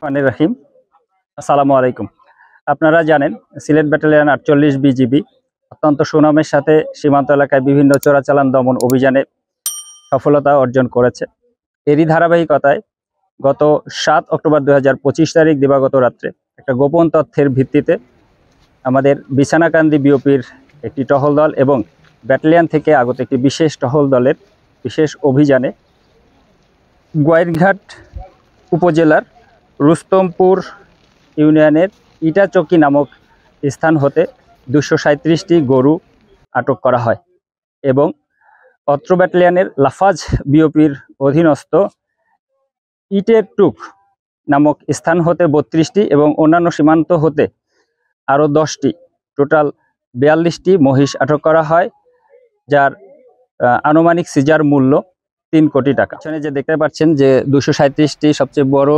রহমানির রহিম। আসসালামু আলাইকুম। আপনারা জানেন সিলেট ব্যাটালিয়ন ৪৮ বিজিবি অত্যন্ত সুনামের সাথে সীমান্ত এলাকায় বিভিন্ন চোরাচালান দমন অভিযানে সফলতা অর্জন করেছে। এরই ধারাবাহিকতায় গত ৭ অক্টোবর ২০২৫ তারিখ দিবাগত রাত্রে একটা গোপন তথ্যের ভিত্তিতে আমাদের বিছানাকান্দি বিওপির একটি টহল দল এবং ব্যাটালিয়ন থেকে আগত একটি বিশেষ টহল দলের বিশেষ অভিযানে গোয়াইনঘাট উপজেলার রুস্তমপুর ইউনিয়নের ইটাচকি নামক স্থান হতে ২৩৭টি গরু আটক করা হয় এবং অত্র ব্যাটালিয়নের লাফাজ বিওপির অধীনস্থ ইটের টুক নামক স্থান হতে ৩২টি এবং অন্যান্য সীমান্ত হতে আরও 10টি, টোটাল ৪২টি মহিষ আটক করা হয়, যার আনুমানিক সিজার মূল্য ৩ কোটি টাকা। এখানে যে দেখতে পাচ্ছেন যে ২৩৭টি সবচেয়ে বড়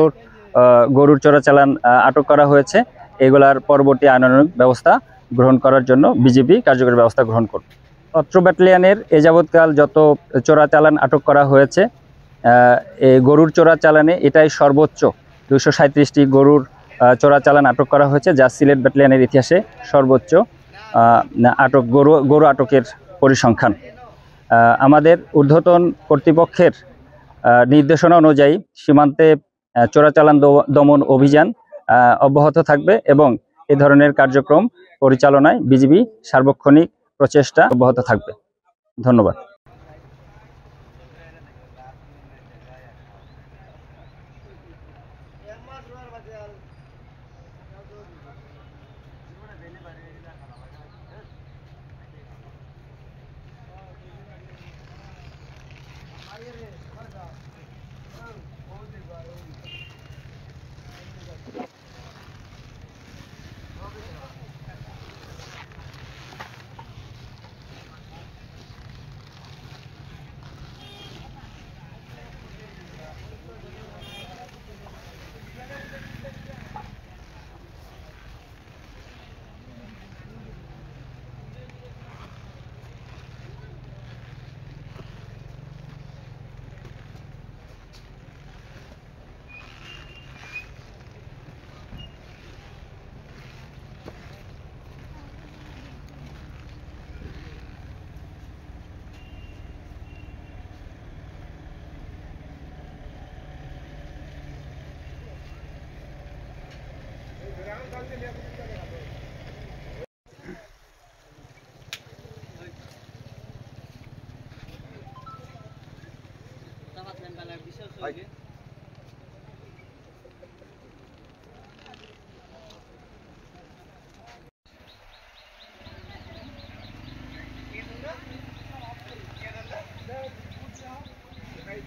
গরুর চোরাচালান আটক করা হয়েছে। এগুলার পরবর্তী আইনানুগ ব্যবস্থা গ্রহণ করার জন্য বিজিবি কার্যকরী ব্যবস্থা গ্রহণ করবে। অত্র ব্যাটালিয়নের এ যাবৎকাল যত চোরাচালান আটক করা হয়েছে, এই গরুর চোরাচালানে এটাই সর্বোচ্চ ২৩৭টি গরুর চোরাচালান আটক করা হয়েছে, যা সিলেট ব্যাটালিয়নের ইতিহাসে সর্বোচ্চ গরু আটকের পরিসংখ্যান। আমাদের ঊর্ধ্বতন কর্তৃপক্ষের নির্দেশনা অনুযায়ী সীমান্তে চোরাচালান দমন অভিযান অব্যাহত থাকবে এবং এ ধরনের কার্যক্রম পরিচালনায় বিজিবি সার্বক্ষণিক প্রচেষ্টা অব্যাহত থাকবে। ধন্যবাদ।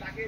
তাকে